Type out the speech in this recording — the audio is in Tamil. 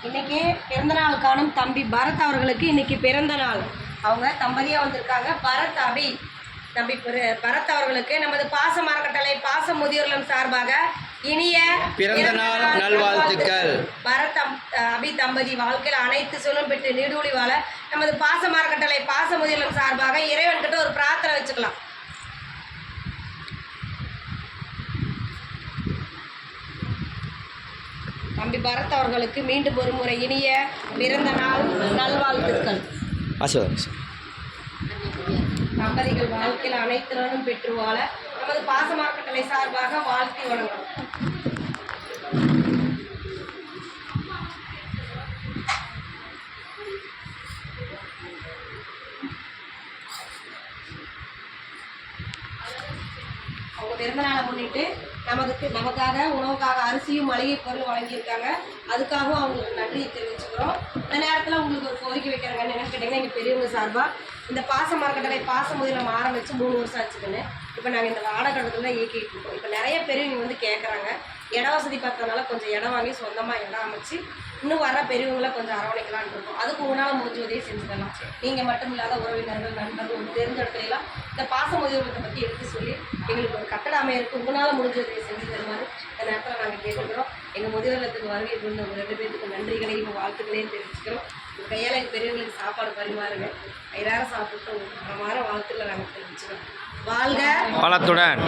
இன்னைக்கு பிறந்தநாள் காணும் தம்பி பரத் அவர்களுக்கு இன்னைக்கு பிறந்த நாள். அவங்க தம்பதியாக வந்திருக்காங்க. பரத் அபி தம்பி பரத் அவர்களுக்கு நமது பாச அறக்கட்டளை பாச முதியோர்லம் சார்பாக இனிய பிறந்த நாள் நல்வாழ்த்துக்கள். பரத் அபி தம்பதி வாழ்க்கையில் அனைத்து சொல்லும் பெற்று நீடூழி வாழ நமது பாச அறக்கட்டளை பாச முதியோர்லம் சார்பாக இறைவன்கிட்ட ஒரு பிரார்த்தனை வச்சுக்கலாம். தம்பி பரத் அவர்களுக்கு மீண்டும் ஒரு முறை இனிய பிறந்த நாள் நல்வாழ்த்துக்கள். தம்பதிகள் வாழ்க்கையில் அனைத்திலும் பெற்று வாழ நமது பாச அறக்கட்டளை சார்பாக வாழ்த்தி வணங்கும். அவங்க பிறந்தநாளை முன்னிட்டு நமக்காக உணவுக்காக அரிசியும் மளிகை பொருள் வழங்கியிருக்காங்க. அதுக்காகவும் அவங்களுக்கு நன்றியை தெரிவிச்சுக்கிறோம். இந்த நேரத்தில் உங்களுக்கு ஒரு கோரிக்கை வைக்கிறாங்கன்னு என்னென்னு கேட்டிங்கன்னா, எங்கள் பெரியவங்க சார்பாக இந்த பாச அறக்கட்டளை பாச முதியோர்லம் ஆரம்பித்து 3 வருஷம் ஆச்சுக்குன்னு இப்போ நாங்கள் இந்த வாடகத்தில் தான் இயக்கிட்டு இருக்கோம். இப்போ நிறைய பெரியவங்க வந்து கேட்குறாங்க. இட வசதி பார்த்ததுனால கொஞ்சம் இடம் வாங்கி சொந்தமாக இடம் அமைச்சு இன்னும் வர பெரியவங்களை கொஞ்சம் அரவணைக்கலான்னு இருக்கோம். அதுக்கு உங்களால் முடிஞ்ச உதவி செஞ்சுக்கலாம். நீங்கள் மட்டும் இல்லாத உறவினர்கள் நண்பர்கள் தெரிஞ்ச இடத்துலாம் இந்த பாச முதியோர்லத்தை பற்றி எடுத்து சொல்லி எங்களுக்கு ஒரு கட்டட அமையருக்கு உங்களால் முடிஞ்ச உதவி செஞ்சு தருமாறு இந்த நேரத்தில் நாங்கள் கேட்டுக்கிறோம். எங்கள் முதியோர்லத்துக்கு வருகை புரிந்த உங்கள் 2 பேருக்கு நன்றிகளையும் வாழ்த்துக்களையும் தெரிவிச்சுக்கிறோம். உங்கள் கையால் எங்கள் பெரியவங்களுக்கு சாப்பாடு பரிமாறுங்க. வயிறார சாப்பிட்டு உங்களுக்கு மாற வாழ்த்துக்களை நாங்கள் தெரிவிச்சுக்கிறோம். வாழ்க வளத்துடன்.